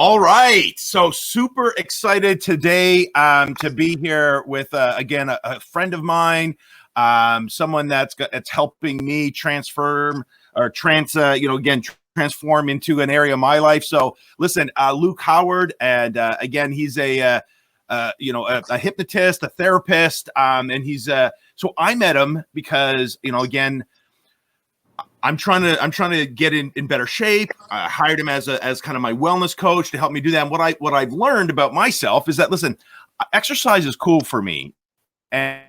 All right. So super excited today to be here with, again, a friend of mine, someone that's helping me transform into an area of my life. So listen, Luke Howard, and again, he's a hypnotist, a therapist, and he's so I met him because, again, I'm trying to get in better shape. I hired him as kind of my wellness coach to help me do that. And what I've learned about myself is that, listen, exercise is cool for me, and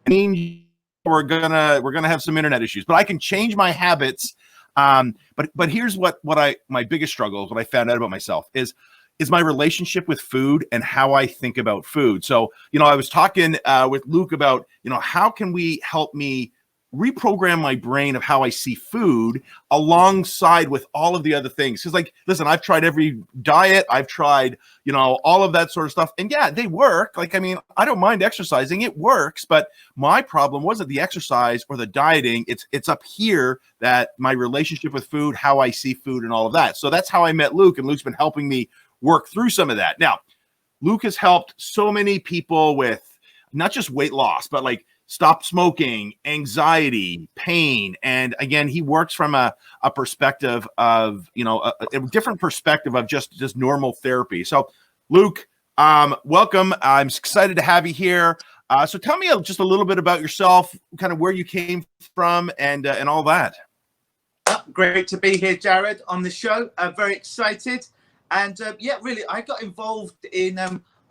we're gonna have some internet issues, but I can change my habits. But here's what my biggest struggle is, what I found out about myself is my relationship with food and how I think about food. So, I was talking with Luke about, how can we help me reprogram my brain of how I see food alongside with all of the other things. Because listen, I've tried every diet, I've tried, all of that sort of stuff. And yeah, they work. I don't mind exercising, it works. But my problem wasn't the exercise or the dieting. It's up here, that my relationship with food, how I see food and all of that. So that's how I met Luke, and Luke's been helping me work through some of that. Now, Luke has helped so many people with not just weight loss, but stop smoking, anxiety, pain. And again, he works from a perspective of, a different perspective of just normal therapy. So Luke, welcome. I'm excited to have you here. So tell me just a little bit about yourself, kind of where you came from and all that. Great to be here, Jared, on the show. Very excited. And really, I got involved in,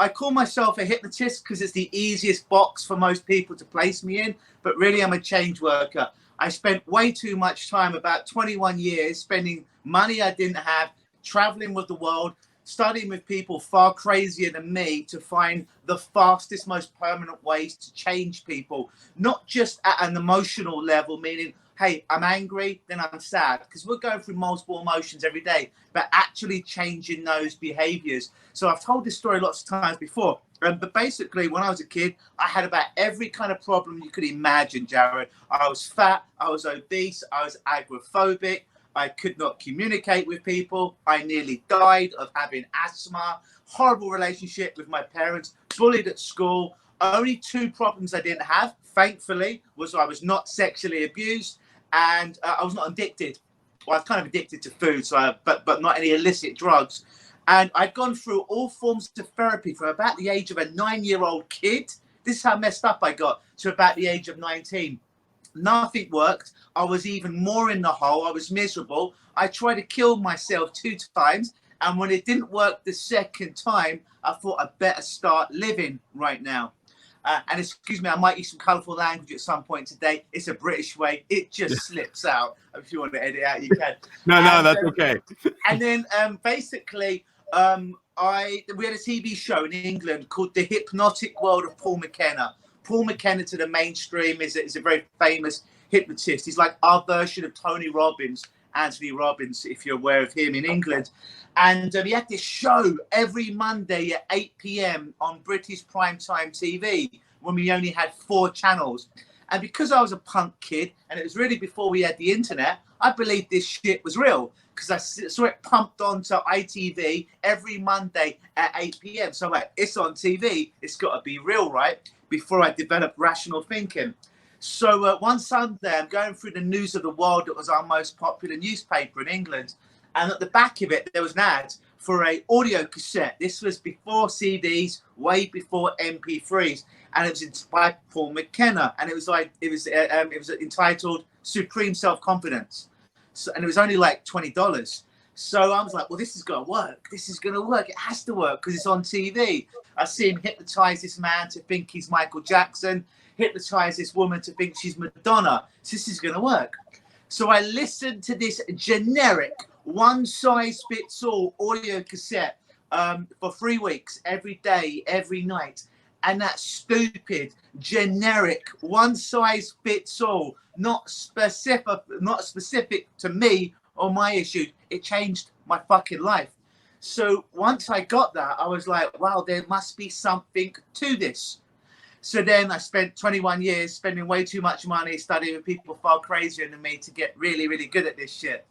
I call myself a hypnotist because it's the easiest box for most people to place me in, but really I'm a change worker. I spent way too much time, about 21 years, spending money I didn't have, traveling with the world, studying with people far crazier than me to find the fastest, most permanent ways to change people, not just at an emotional level, meaning, hey, I'm angry, then I'm sad, because we're going through multiple emotions every day, but actually changing those behaviors. So I've told this story lots of times before, but basically when I was a kid, I had about every kind of problem you could imagine, Jared. I was fat, I was obese, I was agoraphobic, I could not communicate with people, I nearly died of having asthma, horrible relationship with my parents, bullied at school. Only two problems I didn't have, thankfully, was I was not sexually abused, and I was not addicted. Well, I was kind of addicted to food, but not any illicit drugs. And I'd gone through all forms of therapy from about the age of a 9-year-old kid. This is how messed up I got, to about the age of 19. Nothing worked. I was even more in the hole. I was miserable. I tried to kill myself 2 times. And when it didn't work the second time, I thought I'd better start living right now. And excuse me, I might use some colourful language at some point today. It's a British way. It just slips out. If you want to edit out, you can. No, that's okay. And then basically, we had a TV show in England called The Hypnotic World of Paul McKenna. Paul McKenna, to the mainstream, is a very famous hypnotist. He's like our version of Tony Robbins, Anthony Robbins, if you're aware of him in England. And he had this show every Monday at 8 p.m. on British primetime TV when we only had 4 channels. And because I was a punk kid, and it was really before we had the internet, I believed this shit was real because I saw it pumped onto ITV every Monday at 8 p.m. So I'm like, it's on TV, it's got to be real, right? Before I developed rational thinking. So one Sunday, I'm going through the News of the World. That was our most popular newspaper in England. And at the back of it, there was an ad for a audio cassette. This was before CDs, way before MP3s, and it was by Paul McKenna. And it was entitled "Supreme Self-Confidence," and it was only like $20. So I was like, well, this is gonna work. This is gonna work. It has to work because it's on TV. I see him hypnotize this man to think he's Michael Jackson, hypnotize this woman to think she's Madonna. So this is gonna work. So I listened to this generic one-size-fits-all audio cassette for 3 weeks, every day, every night. And that stupid, generic, one-size-fits-all, not specific to me or my issues, it changed my fucking life. So once I got that, I was like, wow, there must be something to this. So then I spent 21 years spending way too much money studying with people far crazier than me to get really, really good at this shit.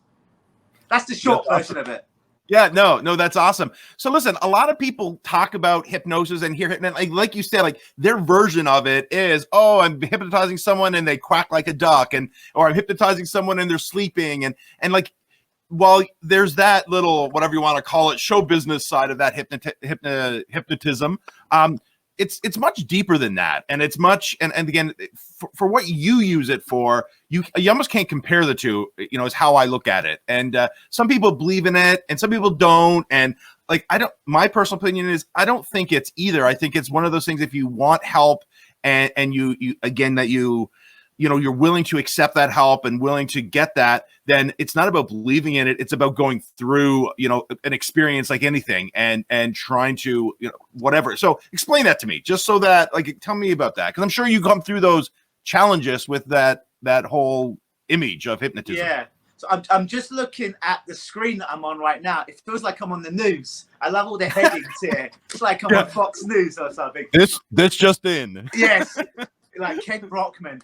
That's the short version of it. Yeah, no, that's awesome. So listen, a lot of people talk about hypnosis and hear like you said, like their version of it is, oh, I'm hypnotizing someone and they quack like a duck, or I'm hypnotizing someone and they're sleeping, and like, well, there's that little, whatever you want to call it, show business side of that hypnotism. It's much deeper than that, and it's much, and again, for what you use it for, you almost can't compare the two, is how I look at it. And some people believe in it and some people don't, and like, my personal opinion is I don't think it's either. I think it's one of those things, if you want help and you again, that you're willing to accept that help and willing to get that, then it's not about believing in it. It's about going through, an experience like anything and trying to, whatever. So explain that to me, just so that, like, tell me about that. Cause I'm sure you come through those challenges with that whole image of hypnotism. Yeah. So I'm just looking at the screen that I'm on right now. It feels like I'm on the news. I love all the headings here. It's like I'm on Fox News or something. This just in. Yes. Like Kent Brockman.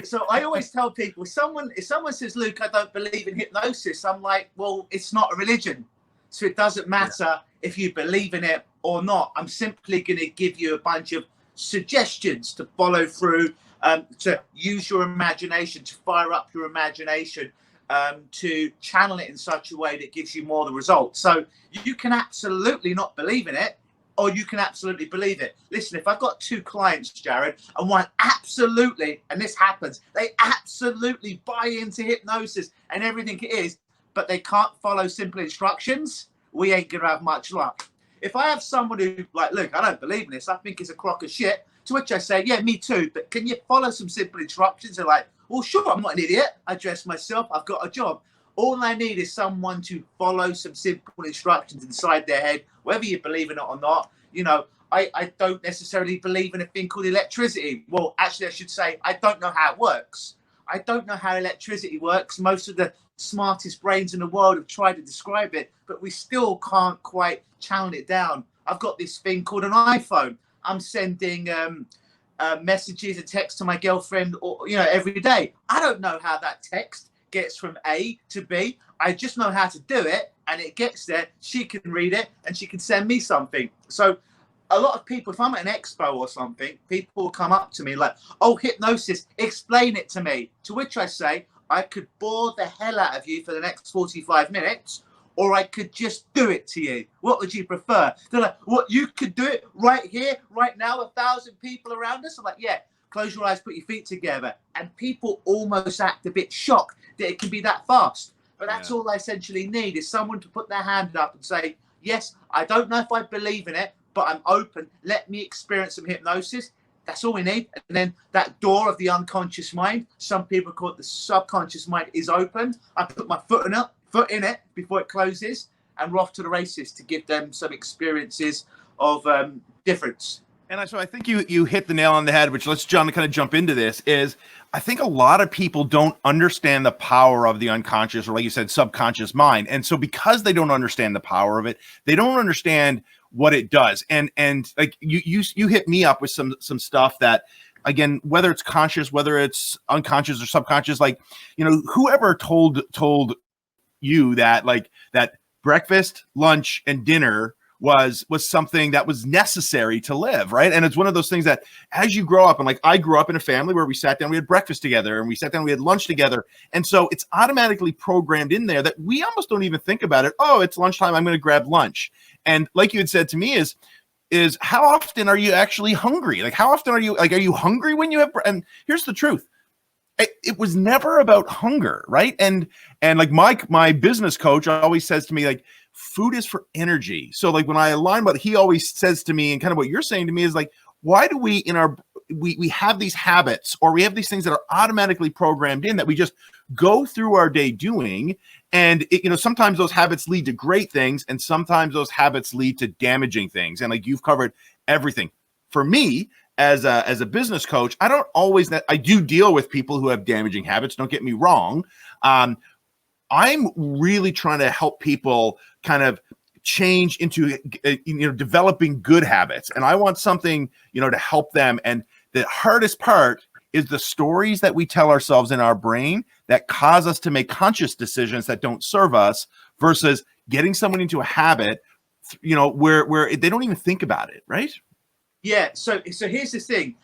So I always tell people, if someone says, Luke, I don't believe in hypnosis, I'm like, well, it's not a religion. So it doesn't matter if you believe in it or not. I'm simply going to give you a bunch of suggestions to follow through, to use your imagination, to fire up your imagination, to channel it in such a way that gives you more the results. So you can absolutely not believe in it, or you can absolutely believe it. Listen, if I've got two clients, Jared, and one absolutely, and this happens, they absolutely buy into hypnosis and everything it is, but they can't follow simple instructions, we ain't gonna have much luck. If I have someone who, like, look, I don't believe in this, I think it's a crock of shit, to which I say, yeah, me too, but can you follow some simple instructions? They're like, well, sure, I'm not an idiot. I dress myself, I've got a job. All I need is someone to follow some simple instructions inside their head, whether you believe in it or not. I don't necessarily believe in a thing called electricity. Well, actually, I should say, I don't know how it works. I don't know how electricity works. Most of the smartest brains in the world have tried to describe it, but we still can't quite channel it down. I've got this thing called an iPhone. I'm sending messages and texts to my girlfriend, every day. I don't know how that text gets from A to B. I just know how to do it, and it gets there. She can read it and she can send me something. So a lot of people, if I'm at an expo or something, people will come up to me like, oh, hypnosis, explain it to me. To which I say, I could bore the hell out of you for the next 45 minutes, or I could just do it to you. What would you prefer? They're like, what, you could do it right here, right now, 1,000 people around us? I'm like, yeah, close your eyes, put your feet together. And people almost act a bit shocked that it can be that fast. But that's all I essentially need, is someone to put their hand up and say, yes, I don't know if I believe in it, but I'm open. Let me experience some hypnosis. That's all we need. And then that door of the unconscious mind, some people call it the subconscious mind, is open. I put my foot in it before it closes, and we're off to the races to give them some experiences of difference. And so I think you hit the nail on the head, which let's kind of jump into this, is I think a lot of people don't understand the power of the unconscious, or like you said, subconscious mind. And so because they don't understand the power of it, they don't understand what it does. And like you hit me up with some stuff that, again, whether it's conscious, whether it's unconscious or subconscious, like, whoever told you that, like, that breakfast, lunch, and dinner was something that was necessary to live, right? And it's one of those things that as you grow up, and like I grew up in a family where we sat down, we had breakfast together, and we sat down, we had lunch together. And so it's automatically programmed in there that we almost don't even think about it. Oh, it's lunchtime, I'm going to grab lunch. And like you had said to me is how often are you actually hungry? Like, how often are you hungry when you have, and here's the truth. It was never about hunger, right? And like my business coach always says to me, like, food is for energy. So like when I align what he always says to me, and kind of what you're saying to me, is like, why do we we have these habits, or we have these things that are automatically programmed in that we just go through our day doing, and sometimes those habits lead to great things, and sometimes those habits lead to damaging things. And like you've covered everything. For me, as a business coach, I do deal with people who have damaging habits. Don't get me wrong. I'm really trying to help people kind of change into developing good habits, and I want something to help them. And the hardest part is the stories that we tell ourselves in our brain that cause us to make conscious decisions that don't serve us, versus getting someone into a habit where they don't even think about it, right? Yeah. So here's the thing.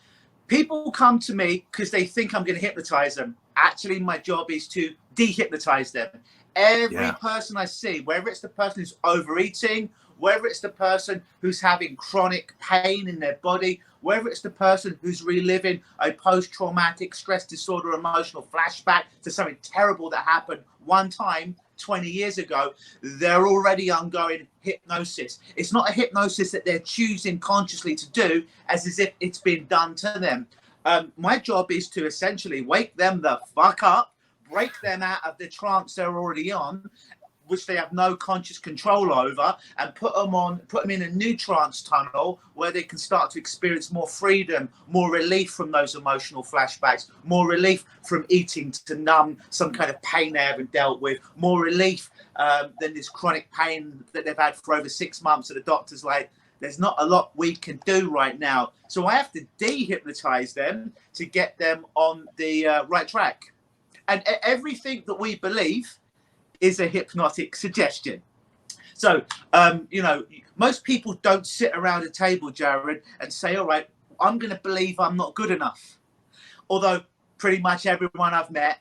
People come to me because they think I'm going to hypnotize them. Actually, my job is to dehypnotize them. Every person I see, whether it's the person who's overeating, whether it's the person who's having chronic pain in their body, whether it's the person who's reliving a post-traumatic stress disorder emotional flashback to something terrible that happened one time 20 years ago, they're already undergoing hypnosis. It's not a hypnosis that they're choosing consciously to do as if it's been done to them. My job is to essentially wake them the fuck up, break them out of the trance they're already on, which they have no conscious control over, and put them in a new trance tunnel where they can start to experience more freedom, more relief from those emotional flashbacks, more relief from eating to numb some kind of pain they haven't dealt with, more relief than this chronic pain that they've had for over 6 months. And the doctor's like, there's not a lot we can do right now. So I have to dehypnotize them to get them on the right track. And everything that we believe is a hypnotic suggestion. So, most people don't sit around a table, Jared, and say, all right, I'm going to believe I'm not good enough. Although pretty much everyone that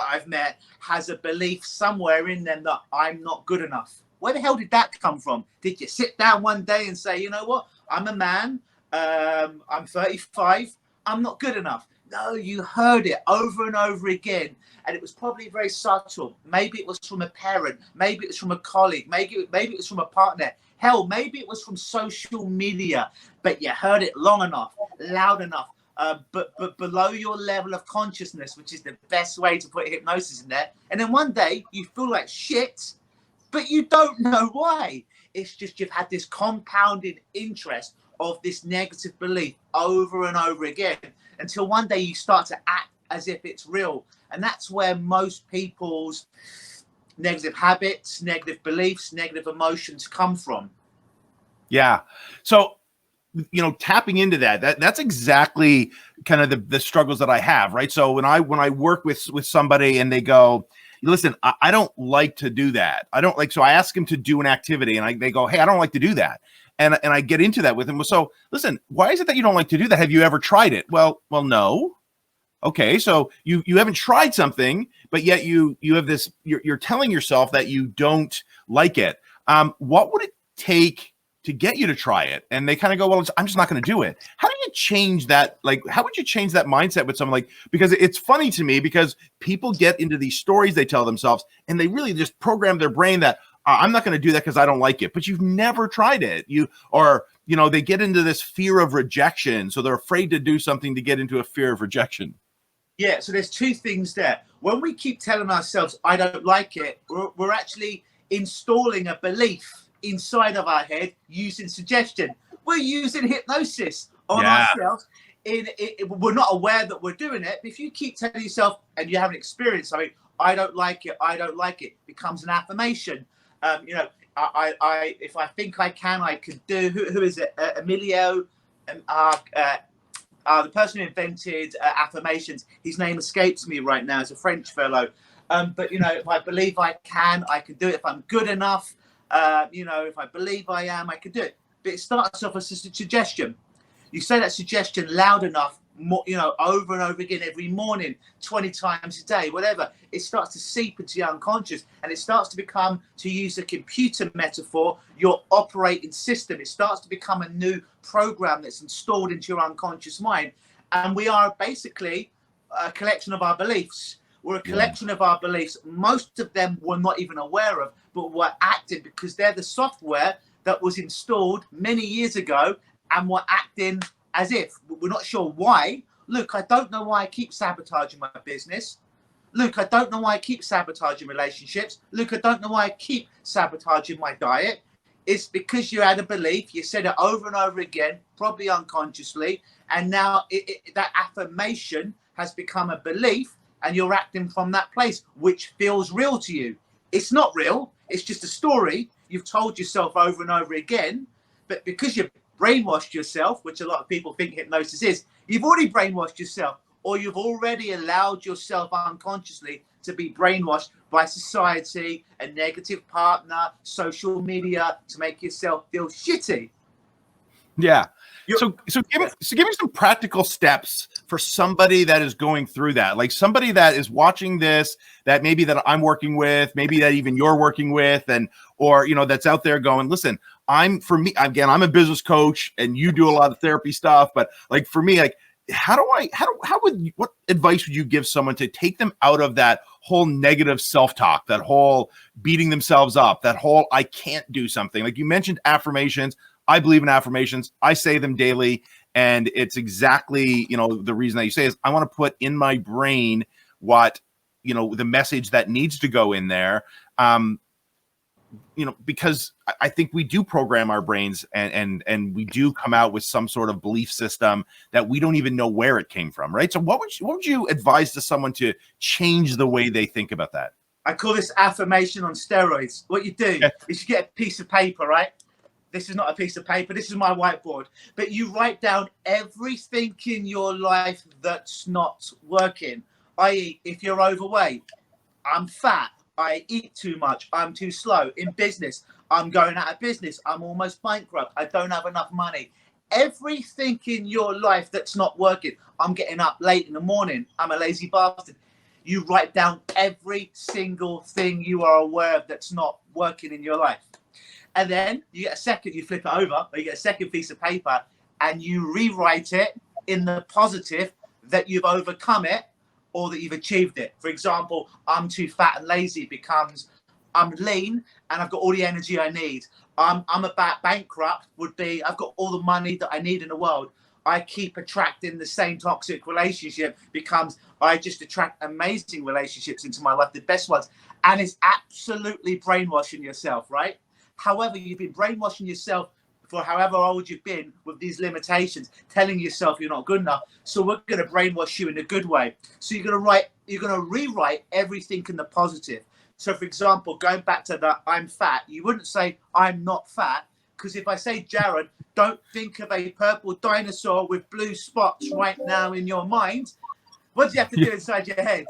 I've met has a belief somewhere in them that I'm not good enough. Where the hell did that come from? Did you sit down one day and say, you know what, I'm a man, I'm 35, I'm not good enough? No, you heard it over and over again. And it was probably very subtle. Maybe it was from a parent. Maybe it was from a colleague. Maybe it was from a partner. Hell, maybe it was from social media. But you heard it long enough, loud enough, but below your level of consciousness, which is the best way to put hypnosis in there. And then one day you feel like shit, but you don't know why. It's just you've had this compounded interest of this negative belief over and over again, until one day you start to act as if it's real. And that's where most people's negative habits, negative beliefs, negative emotions come from. Yeah. So, tapping into that's exactly kind of the struggles that I have, right? So when I work with somebody and they go, listen, I don't like to do that. So I ask them to do an activity and they go, hey, I don't like to do that. And I get into that with them. So listen, why is it that you don't like to do that? Have you ever tried it? Well, no. Okay, so you haven't tried something, but yet you have this. You're telling yourself that you don't like it. What would it take to get you to try it? And they kind of go, well, I'm just not going to do it. How do you change that? Like, how would you change that mindset with someone because it's funny to me because people get into these stories they tell themselves and they really just program their brain that I'm not going to do that because I don't like it. But you've never tried it. They get into this fear of rejection. So they're afraid to do something to get into a fear of rejection. Yeah, so there's two things there. When we keep telling ourselves, I don't like it, we're actually installing a belief inside of our head using suggestion. We're using hypnosis on ourselves. We're not aware that we're doing it. But if you keep telling yourself and you haven't experienced something, I don't like it, becomes an affirmation. If I think I can, I could do. Who is it? Emilio. The person who invented affirmations, his name escapes me right now. It's a French fellow. But if I believe I can do it. If I'm good enough, if I believe I am, I can do it. But it starts off as a suggestion. You say that suggestion loud enough, over and over again every morning, 20 times a day, whatever. It starts to seep into your unconscious, and it starts to become, to use a computer metaphor, your operating system. It starts to become a new program that's installed into your unconscious mind. And we are basically a collection of our beliefs. We're a collection of our beliefs. Most of them we're not even aware of, but we're acting because they're the software that was installed many years ago, and we're acting as if we're not sure why. Look, I don't know why I keep sabotaging my business. Look, I don't know why I keep sabotaging relationships. Look, I don't know why I keep sabotaging my diet. It's because you had a belief, you said it over and over again, probably unconsciously, and now that affirmation has become a belief, and you're acting from that place, which feels real to you. It's not real. It's just a story you've told yourself over and over again, but because you've brainwashed yourself, which a lot of people think hypnosis is, you've already brainwashed yourself, or you've already allowed yourself unconsciously to be brainwashed by society, a negative partner, social media, to make yourself feel shitty. Yeah. So give me some practical steps for somebody that is going through that, like somebody that is watching this, that maybe that I'm working with, maybe that even you're working with, and, or, you know, that's out there going, listen, I'm a business coach and you do a lot of therapy stuff, but like for me, like, what advice would you give someone to take them out of that whole negative self-talk, that whole beating themselves up, that whole, I can't do something? Like you mentioned affirmations. I believe in affirmations. I say them daily. And it's exactly, you know, the reason that you say is I want to put in my brain what, you know, the message that needs to go in there. You know, because I think we do program our brains and we do come out with some sort of belief system that we don't even know where it came from, right? So what would you advise to someone to change the way they think about that? I call this affirmation on steroids. What you do is you get a piece of paper, right? This is not a piece of paper. This is my whiteboard. But you write down everything in your life that's not working. I.e., if you're overweight, I'm fat, I eat too much, I'm too slow. In business, I'm going out of business, I'm almost bankrupt, I don't have enough money. Everything in your life that's not working. I'm getting up late in the morning, I'm a lazy bastard. You write down every single thing you are aware of that's not working in your life. And then you get a second, you flip it over, or you get a second piece of paper and you rewrite it in the positive that you've overcome it or that you've achieved it. For example, I'm too fat and lazy becomes I'm lean and I've got all the energy I need. I'm about bankrupt would be I've got all the money that I need in the world. I keep attracting the same toxic relationship becomes I just attract amazing relationships into my life, the best ones. And it's absolutely brainwashing yourself, right? However, you've been brainwashing yourself for however old you've been with these limitations, telling yourself you're not good enough. So we're going to brainwash you in a good way. So you're going to rewrite everything in the positive. So for example, going back to the I'm fat, you wouldn't say I'm not fat, because if I say, Jared, don't think of a purple dinosaur with blue spots right now in your mind, what do you have to do inside your head?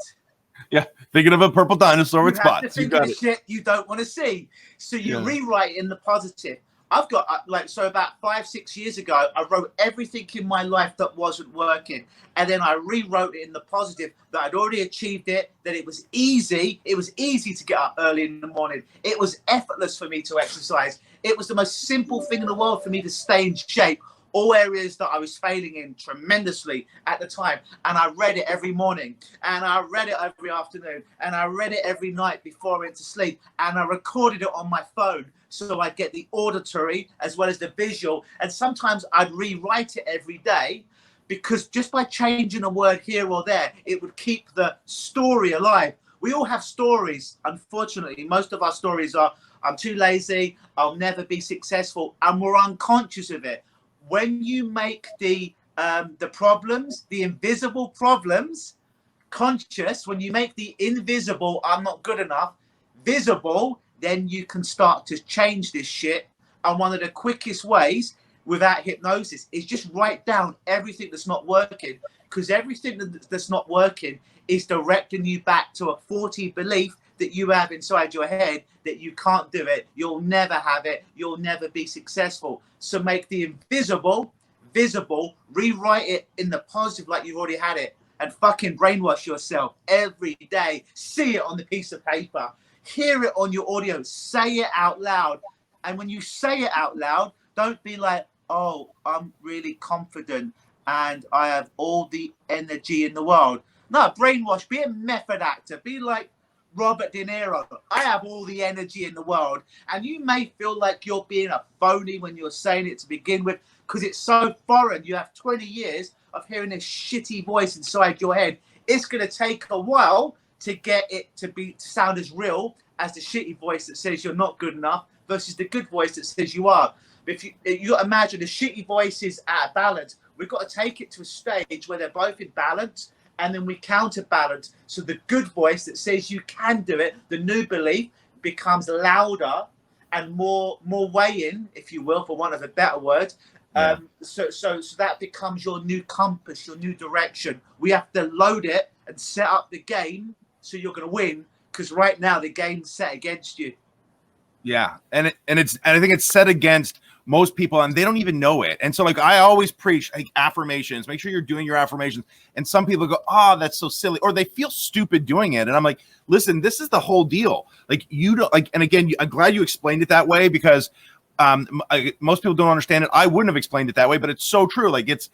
Yeah, thinking of a purple dinosaur with spots. You have to think of the shit you don't want to see. So you rewrite in the positive. I've got so about 5-6 years ago, I wrote everything in my life that wasn't working. And then I rewrote it in the positive that I'd already achieved it, that it was easy. It was easy to get up early in the morning. It was effortless for me to exercise. It was the most simple thing in the world for me to stay in shape. All areas that I was failing in tremendously at the time. And I read it every morning and I read it every afternoon and I read it every night before I went to sleep and I recorded it on my phone so I'd get the auditory as well as the visual. And sometimes I'd rewrite it every day because just by changing a word here or there, it would keep the story alive. We all have stories. Unfortunately, most of our stories are, I'm too lazy, I'll never be successful, and we're unconscious of it. When you make the problems, the invisible problems, conscious, when you make the invisible, I'm not good enough, visible, then you can start to change this shit. And one of the quickest ways without hypnosis is just write down everything that's not working, because everything that's not working is directing you back to a faulty belief that you have inside your head that you can't do it, you'll never have it, you'll never be successful. So make the invisible visible, rewrite it in the positive like you've already had it, and fucking brainwash yourself every day. See it on the piece of paper, hear it on your audio, say it out loud. And when you say it out loud, don't be like, oh, I'm really confident and I have all the energy in the world. No, brainwash, be a method actor, be like Robert De Niro. I have all the energy in the world. And you may feel like you're being a phony when you're saying it to begin with, because it's so foreign. You have 20 years of hearing this shitty voice inside your head. It's going to take a while to get it to sound as real as the shitty voice that says you're not good enough versus the good voice that says you are. If you imagine the shitty voice is out of balance, we've got to take it to a stage where they're both in balance, and then we counterbalance. So the good voice that says you can do it, the new belief, becomes louder, and more weigh-in, if you will, for want of a better word. So that becomes your new compass, your new direction. We have to load it and set up the game so you're going to win, because right now the game's set against you. Yeah, and I think it's set against most people, and they don't even know it. And so, like, I always preach like affirmations. Make sure you're doing your affirmations. And some people go, "Oh, that's so silly," or they feel stupid doing it. And I'm like, "Listen, this is the whole deal. Like, you don't like." And again, I'm glad you explained it that way, because most people don't understand it. I wouldn't have explained it that way, but it's so true. Like, it's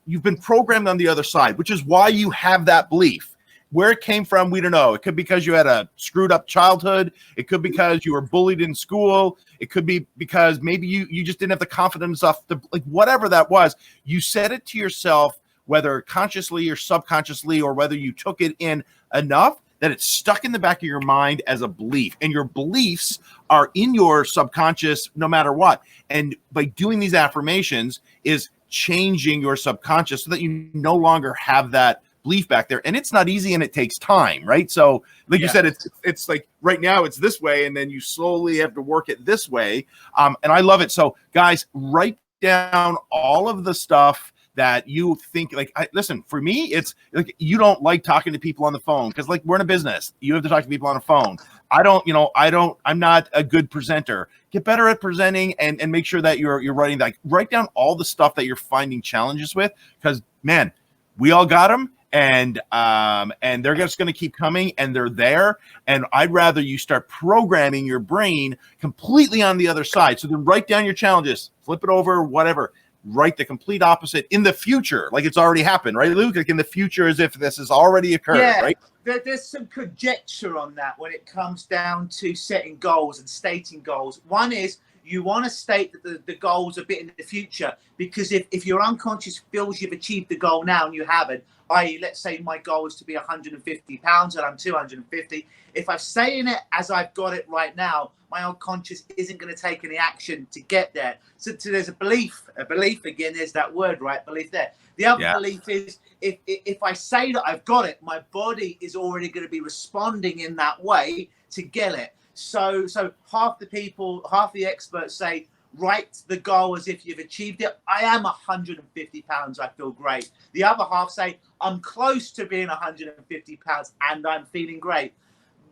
you've been programmed on the other side, which is why you have that belief. Where it came from, we don't know. It could be because you had a screwed up childhood. It could be because you were bullied in school. It could be because maybe you just didn't have the confidence enough to, like, whatever that was. You said it to yourself, whether consciously or subconsciously, or whether you took it in enough that it's stuck in the back of your mind as a belief. And your beliefs are in your subconscious no matter what. And by doing these affirmations is changing your subconscious so that you no longer have that belief back there. And it's not easy, and it takes time, right? So like you said, it's like right now it's this way, and then you slowly have to work it this way. And I love it. So guys, write down all of the stuff that you think, like, listen, for me, it's like, you don't like talking to people on the phone because, like, we're in a business. You have to talk to people on the phone. I'm not a good presenter. Get better at presenting, and make sure that you're writing, like, write down all the stuff that you're finding challenges with, because, man, we all got them. And they're just going to keep coming, and they're there. And I'd rather you start programming your brain completely on the other side. So then write down your challenges, flip it over, whatever. Write the complete opposite in the future, like it's already happened, right, Luke? Like in the future, as if this has already occurred, right? There's some conjecture on that when it comes down to setting goals and stating goals. One is, you want to state that the goal's a bit in the future, because if your unconscious feels you've achieved the goal now and you haven't, i.e., let's say my goal is to be 150 pounds and I'm 250. If I'm saying it as I've got it right now, my unconscious isn't going to take any action to get there. So there's a belief again, there's that word, right? Belief there. The other belief is, if I say that I've got it, my body is already going to be responding in that way to get it. So half the experts say, write the goal as if you've achieved it. I am 150 pounds. I feel great. The other half say, I'm close to being 150 pounds and I'm feeling great.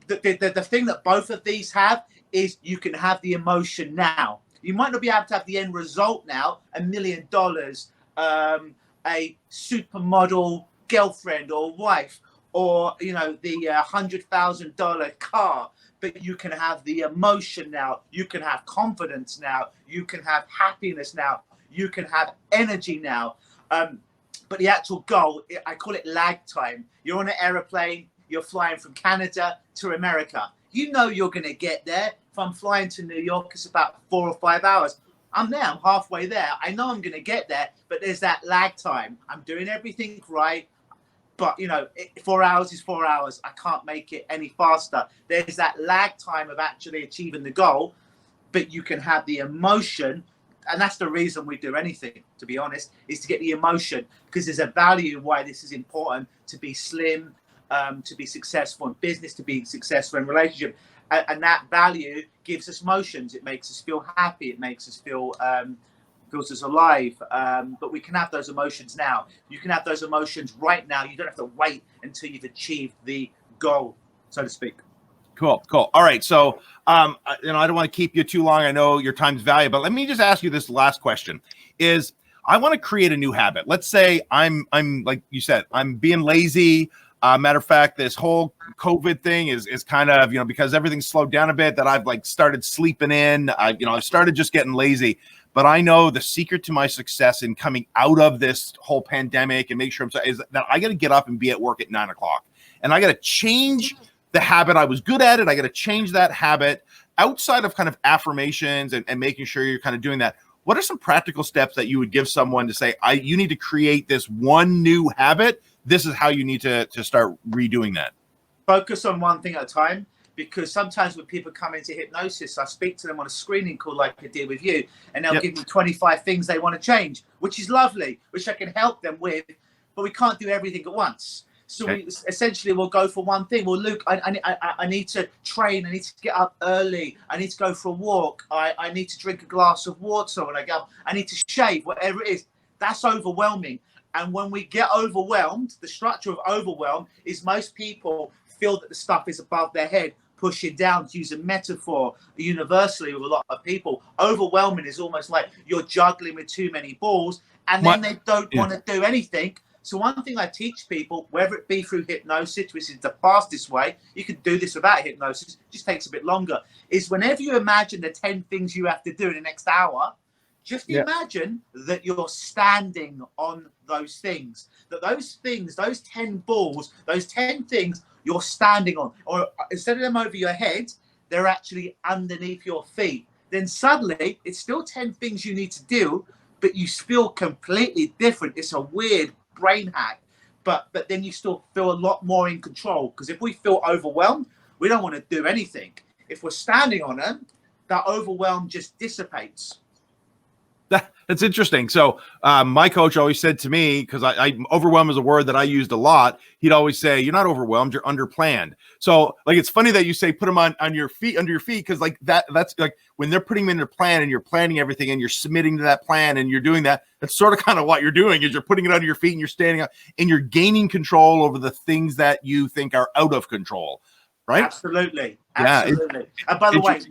The thing that both of these have is, you can have the emotion now. You might not be able to have the end result now, $1 million, a supermodel girlfriend or wife, or, the $100,000 car. But you can have the emotion now. You can have confidence now. You can have happiness now. You can have energy now. But the actual goal, I call it lag time. You're on an aeroplane. You're flying from Canada to America. You know you're going to get there. If I'm flying to New York, it's about 4 or 5 hours. I'm there. I'm halfway there. I know I'm going to get there, but there's that lag time. I'm doing everything right. But, 4 hours is 4 hours. I can't make it any faster. There's that lag time of actually achieving the goal, but you can have the emotion. And that's the reason we do anything, to be honest, is to get the emotion, because there's a value why this is important, to be slim, to be successful in business, to be successful in relationship. And that value gives us emotions. It makes us feel happy. It makes us feel feels us alive. But we can have those emotions now. You can have those emotions right now. You don't have to wait until you've achieved the goal, so to speak. Cool. All right. So, I don't want to keep you too long. I know your time's valuable, but let me just ask you this last question. Is, I want to create a new habit. Let's say I'm like you said, I'm being lazy. Matter of fact, this whole COVID thing is kind of, because everything's slowed down a bit, that I've started sleeping in. I've started just getting lazy. But I know the secret to my success in coming out of this whole pandemic and make sure is that I got to get up and be at work at 9 o'clock, and I got to change the habit. I was good at it. I got to change that habit outside of kind of affirmations and making sure you're kind of doing that. What are some practical steps that you would give someone to say, you need to create this one new habit? This is how you need to start redoing that. Focus on one thing at a time, because sometimes when people come into hypnosis, I speak to them on a screening call like I did with you, and they'll give me 25 things they want to change, which is lovely, which I can help them with, but we can't do everything at once. So Okay. we essentially will go for one thing. Well, Luke, I need to train. I need to get up early. I need to go for a walk. I need to drink a glass of water when I go. I need to shave, whatever it is. That's overwhelming. And when we get overwhelmed, the structure of overwhelm is most people feel that the stuff is above their head, pushing down, to use a metaphor universally with a lot of people. Overwhelming is almost like you're juggling with too many balls, and then they don't want to do anything. So one thing I teach people, whether it be through hypnosis, which is the fastest way, you can do this without hypnosis, it just takes a bit longer, is whenever you imagine the 10 things you have to do in the next hour, just imagine that you're standing on those things, that those things, those 10 balls, those 10 things you're standing on, or instead of them over your head, they're actually underneath your feet. Then suddenly it's still 10 things you need to do, but you feel completely different. It's a weird brain hack, but then you still feel a lot more in control, because if we feel overwhelmed, we don't want to do anything. If we're standing on them, that overwhelm just dissipates. That's interesting. So my coach always said to me, because I overwhelm is a word that I used a lot. He'd always say, "You're not overwhelmed, you're underplanned." So like, it's funny that you say put them on your feet, under your feet, because like that's like when they're putting them in their plan and you're planning everything and you're submitting to that plan and you're doing that. That's sort of kind of what you're doing, is you're putting it under your feet and you're standing up and you're gaining control over the things that you think are out of control. Right? Absolutely. Yeah. And by the way,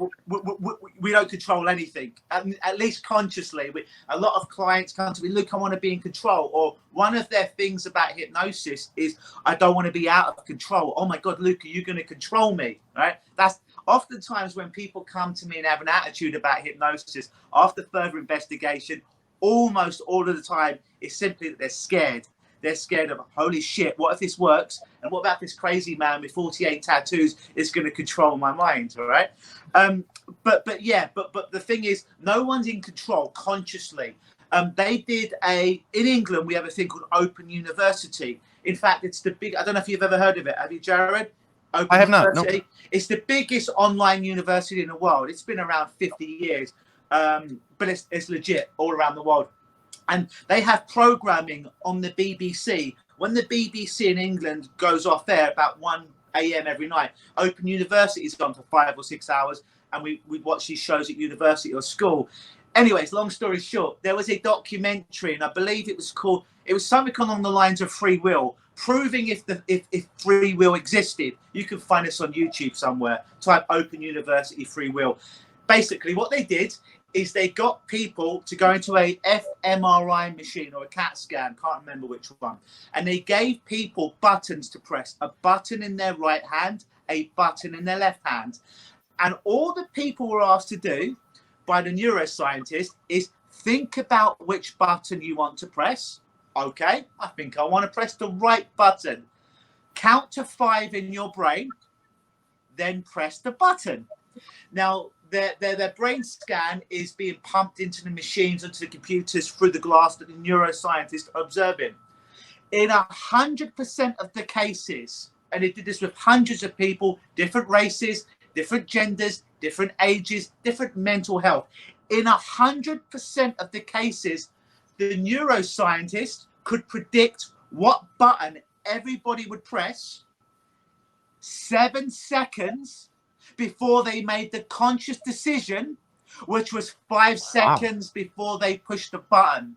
we don't control anything, at least consciously. A lot of clients come to me, "Look, I want to be in control." Or one of their things about hypnosis is, "I don't want to be out of control." "Oh my God, Luke, are you going to control me?" Right? That's oftentimes when people come to me and have an attitude about hypnosis, after further investigation, almost all of the time, it's simply that they're scared. They're scared of, holy shit, what if this works? And what about this crazy man with 48 tattoos is going to control my mind, all right? But the thing is, no one's in control consciously. They did in England, we have a thing called Open University. In fact, it's the big, I don't know if you've ever heard of it. Have you, Jared? Open I have University. not. Nope. It's the biggest online university in the world. It's been around 50 years, but it's legit all around the world. And they have programming on the BBC. When the BBC in England goes off there about 1 a.m. every night, Open University is on for 5 or 6 hours, and we watch these shows at university or school. Anyways, long story short, there was a documentary, and I believe it was something along the lines of free will, proving if free will existed. You can find this on YouTube somewhere. Type Open University free will. Basically, what they did is they got people to go into a fMRI machine or a CAT scan, can't remember which one, and they gave people buttons to press, a button in their right hand, a button in their left hand. And all the people were asked to do by the neuroscientist is think about which button you want to press. Okay, I think I want to press the right button. Count to 5 in your brain, then press the button. Now, their brain scan is being pumped into the machines, into the computers through the glass that the neuroscientists are observing. In 100% of the cases, and they did this with hundreds of people, different races, different genders, different ages, different mental health. In 100% of the cases, the neuroscientist could predict what button everybody would press 7 seconds before they made the conscious decision, which was 5 seconds before they pushed the button.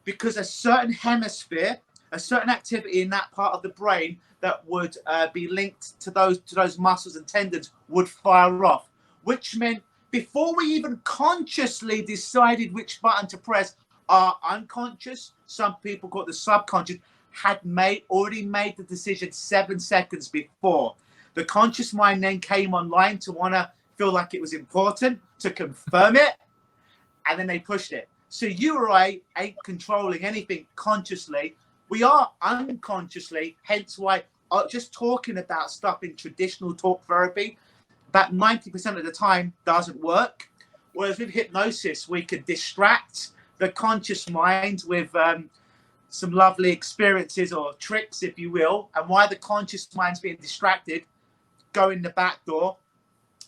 Because a certain hemisphere, a certain activity in that part of the brain that would be linked to those muscles and tendons would fire off, which meant before we even consciously decided which button to press, our unconscious, some people call it the subconscious, had already made the decision 7 seconds before. The conscious mind then came online to want to feel like it was important to confirm it, and then they pushed it. So you or I ain't controlling anything consciously. We are unconsciously, hence why just talking about stuff in traditional talk therapy, about 90% of the time doesn't work. Whereas with hypnosis, we could distract the conscious mind with some lovely experiences or tricks, if you will. And while the conscious mind's being distracted, go in the back door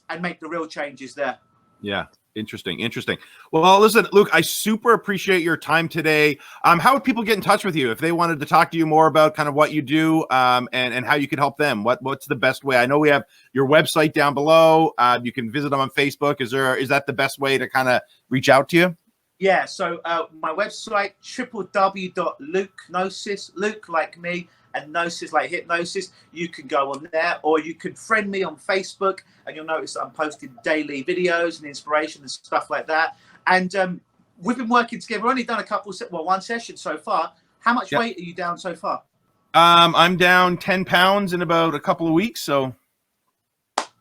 and make the real changes there. Yeah. Interesting. Well, listen, Luke, I super appreciate your time today. How would people get in touch with you if they wanted to talk to you more about kind of what you do, and how you could help them? What's the best way? I know we have your website down below. You can visit them on Facebook. Is that the best way to kind of reach out to you? Yeah, so my website, www.lukegnosis, Luke like me, and Gnosis like hypnosis. You can go on there, or you can friend me on Facebook, and you'll notice that I'm posting daily videos and inspiration and stuff like that. And we've been working together. We've only done one session so far. How much weight are you down so far? I'm down 10 pounds in about a couple of weeks. So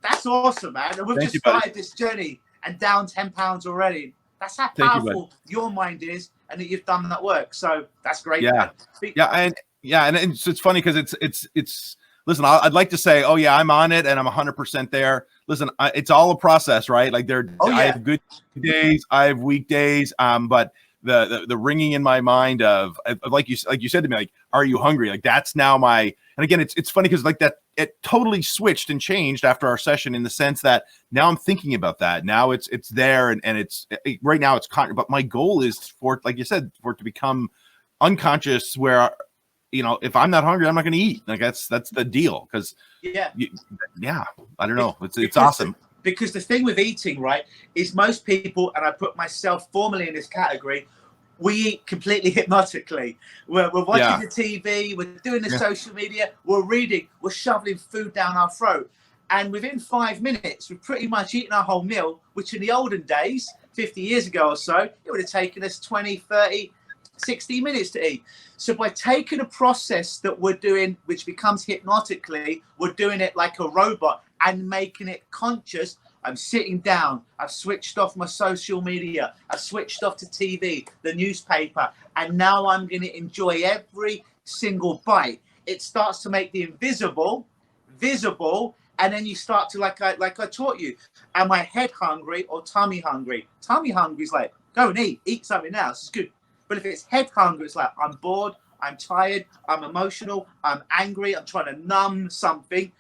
that's awesome, man. And we've just started this journey and down 10 pounds already. That's how powerful your mind is, and that you've done that work. So that's great. Yeah. And it's funny because it's listen, I'd like to say, oh yeah, I'm on it and I'm 100% there. Listen, it's all a process, right? Like I have good days, I have weak days, but the ringing in my mind of like you said to me, like, are you hungry? Like that's now and again, it's funny because like that, it totally switched and changed after our session in the sense that now I'm thinking about that. Now it's there and it's right now it's but my goal is for, like you said, for it to become unconscious where, if I'm not hungry, I'm not going to eat. Like that's the deal. Cause I don't know. It's awesome. Because the thing with eating, right, is most people, and I put myself formally in this category, we eat completely hypnotically. We're watching the TV, we're doing the social media, we're reading, we're shoveling food down our throat. And within 5 minutes, we've pretty much eaten our whole meal, which in the olden days, 50 years ago or so, it would have taken us 20, 30, 60 minutes to eat. So by taking a process that we're doing, which becomes hypnotically, we're doing it like a robot and making it conscious. I'm sitting down, I've switched off my social media, I've switched off to TV, the newspaper, and now I'm going to enjoy every single bite. It starts to make the invisible visible, and then you start to, like I taught you, am I head hungry or tummy hungry? Tummy hungry is like, go and eat something now, this is good. But if it's head hungry, it's like, I'm bored, I'm tired, I'm emotional, I'm angry, I'm trying to numb something,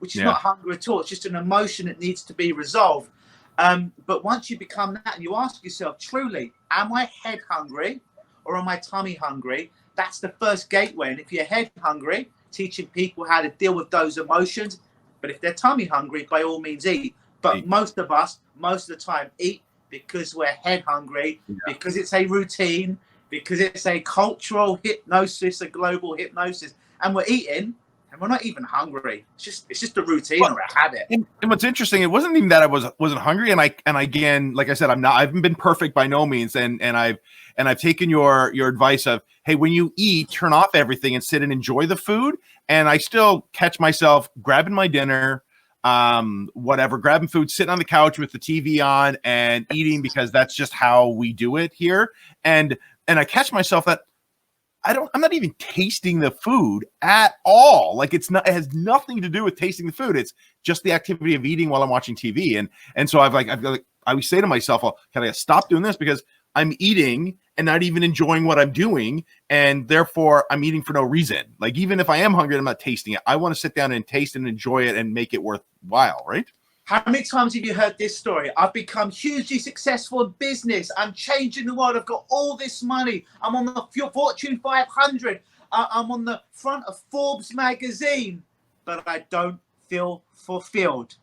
which is not hunger at all. It's just an emotion that needs to be resolved. But once you become that and you ask yourself, truly, am I head hungry or am I tummy hungry? That's the first gateway. And if you're head hungry, teaching people how to deal with those emotions. But if they're tummy hungry, by all means eat. But most of us, most of the time, eat because we're head hungry, because it's a routine, because it's a cultural hypnosis, a global hypnosis, and we're eating and we're not even hungry. It's just a routine or a habit. And what's interesting, it wasn't even that I wasn't hungry. And again, like I said, I haven't been perfect by no means. And I've taken your advice of, hey, when you eat, turn off everything and sit and enjoy the food. And I still catch myself grabbing my dinner, grabbing food, sitting on the couch with the TV on and eating, because that's just how we do it here. And I catch myself that I'm not even tasting the food at all. Like it has nothing to do with tasting the food. It's just the activity of eating while I'm watching TV. And so I always say to myself, can I stop doing this? Because I'm eating and not even enjoying what I'm doing. And therefore I'm eating for no reason. Like, even if I am hungry and I'm not tasting it, I want to sit down and taste and enjoy it and make it worthwhile. Right. How many times have you heard this story? I've become hugely successful in business. I'm changing the world. I've got all this money. I'm on the Fortune 500. I'm on the front of Forbes magazine, but I don't feel fulfilled.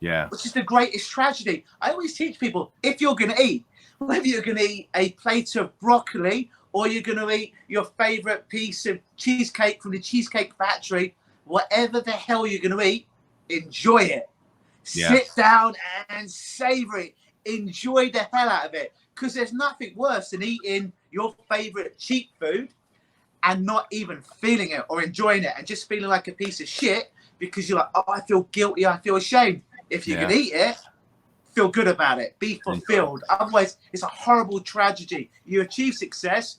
Yeah. Which is the greatest tragedy. I always teach people, if you're going to eat, whether you're going to eat a plate of broccoli or you're going to eat your favorite piece of cheesecake from the Cheesecake Factory, whatever the hell you're going to eat, enjoy it. Sit down and savor it. Enjoy the hell out of it. Because there's nothing worse than eating your favorite cheap food and not even feeling it or enjoying it and just feeling like a piece of shit because you're like, oh, I feel guilty, I feel ashamed. If you can eat it, feel good about it. Be fulfilled. Otherwise, it's a horrible tragedy. You achieve success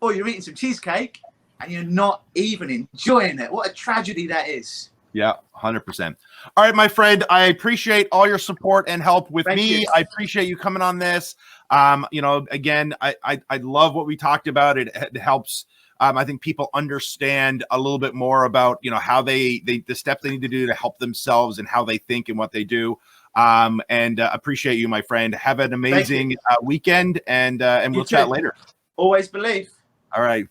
or you're eating some cheesecake and you're not even enjoying it. What a tragedy that is. Yeah, 100%. All right, my friend, I appreciate all your support and help with me. I appreciate you coming on this. Again, I love what we talked about. It helps. I think people understand a little bit more about, how the steps they need to do to help themselves and how they think and what they do. And appreciate you, my friend. Have an amazing weekend, and we'll chat later. Always believe. All right.